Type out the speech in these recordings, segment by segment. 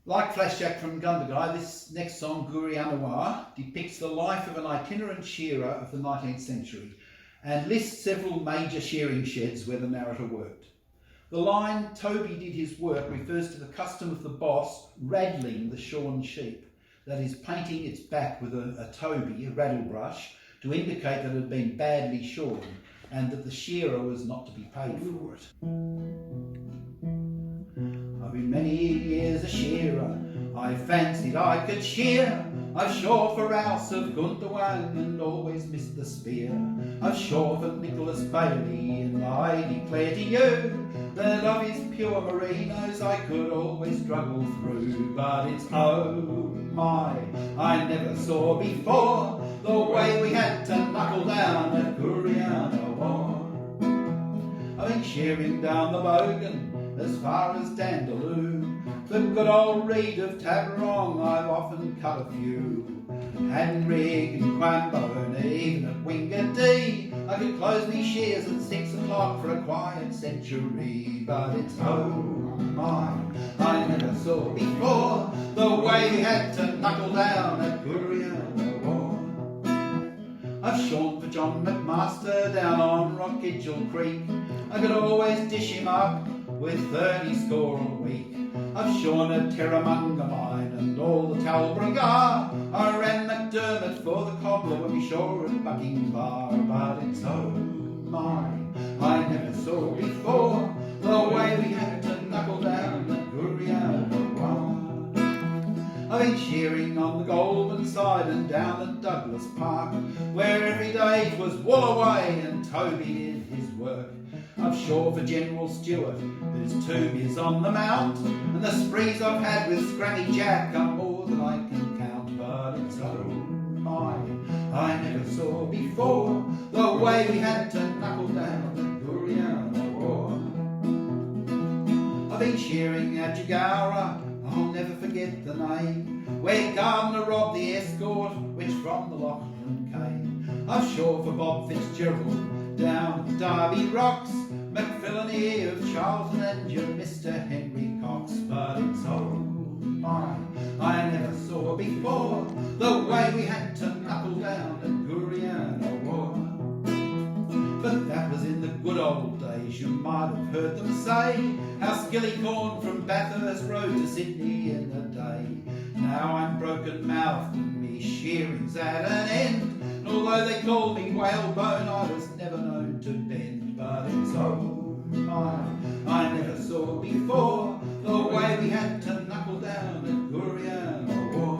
Like Jack From Gundagai, this next song, Goorianawa, depicts the life of an itinerant shearer of the 19th century and lists several major shearing sheds where the narrator worked. The line, Toby did his work, refers to the custom of the boss raddling the shorn sheep, that is, painting its back with a Toby, a raddle brush, to indicate that it had been badly shorn and that the shearer was not to be paid for it. I've been many years a shearer, I fancied I could shear. I've shore for Rouse of Guntawang and always missed the spear. I've shore for Nicholas Bailey, and I declare to you that of his pure merinos I could always struggle through. But it's oh my, I never saw before the way we had to knuckle down at Goorianawa. I've been shearing down the Bogan as far as Dandaloo. The good old reed of Tabarong I've often cut a few. Handrig and Quambo and even at Wingadee I could close me shears at 6 o'clock for a quiet century. But it's oh my, I never saw before the way we had to knuckle down at Goorianawa. I've shorn for John McMaster down on Rockidgel Creek. I could always dish him up with 30 score a week. I've shorn at Terramunga Mine and all the Talbragar. I ran McDermott for the cobbler when we shore at Bucking Bar. But it's oh my, I never saw before the way we had to knuckle down at Goorianawa. I've been shearing on the Goulburn side and down at Douglas Park, where every day 'twas wool away and Toby did his work. I've shore for General Stewart, whose tomb is on the mount, and the sprees I've had with Scrammy Jack are more than I can count. But it's oh my, I never saw before the way we had to knuckle down at Goorianawa. I've been shearing at Jagara, I'll never forget the name, where Gardner robbed the escort which from the Lachlan came. I've shore for Bob Fitzgerald down the Derby Rocks, McPhillany of Charlton and your Mr. Henry Cox. But it's oh my, I never saw before the way we had to knuckle down at Goorianawa. But that was in the good old days, you might have heard them say how Skillycorn from Bathurst rode to Sydney in a day. Now I'm broken-mouthed and me shearing's at an end, and although they called me whalebone, I was never known to bend. But it's oh my, I never saw before the way we had to knuckle down at Goorianawa.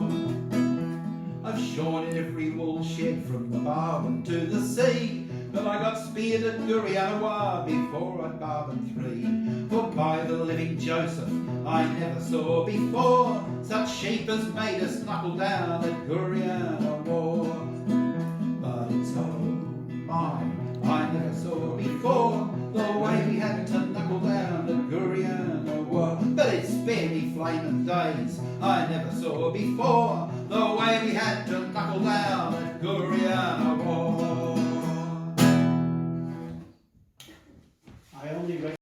I've shorn in every wool shed from the Barwon to the sea, but I got speared at Goorianawa before I'd bargained 3. For by the living Joseph, I never saw before such sheep as made us knuckle down at Goorianawa. But it's oh my, I never saw before the way we had to knuckle down at Goorianawa. But it's spare me flaming days, I never saw before the way we had to knuckle down at Goorianawa.